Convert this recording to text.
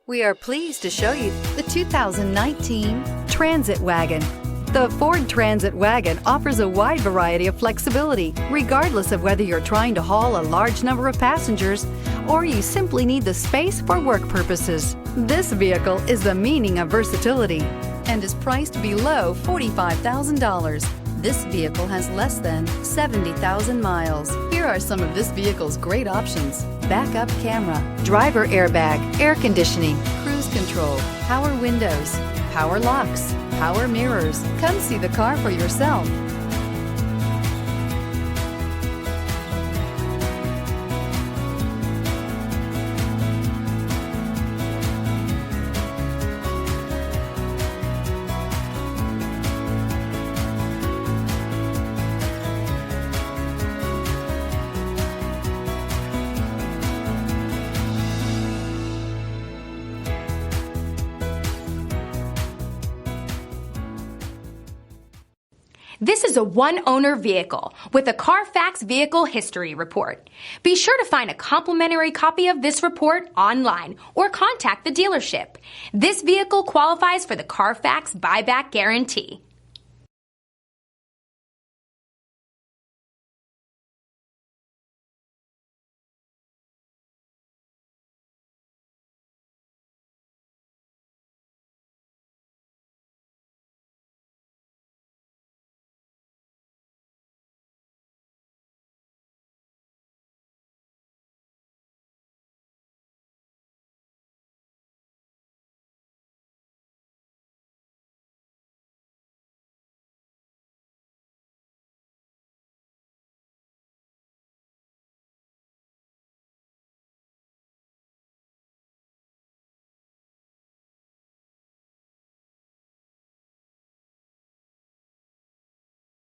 We are pleased to show you the 2019 Transit Wagon. The Ford Transit Wagon offers a wide variety of flexibility, regardless of whether you're trying to haul a large number of passengers or you simply need the space for work purposes. This vehicle is the meaning of versatility and is priced below $45,000. This vehicle has less than 70,000 miles. Here are some of this vehicle's great options: backup camera, driver airbag, air conditioning, cruise control, power windows, power locks, power mirrors. Come see the car for yourself. This is a one-owner vehicle with a Carfax Vehicle History Report. Be sure to find a complimentary copy of this report online or contact the dealership. This vehicle qualifies for the Carfax Buyback Guarantee.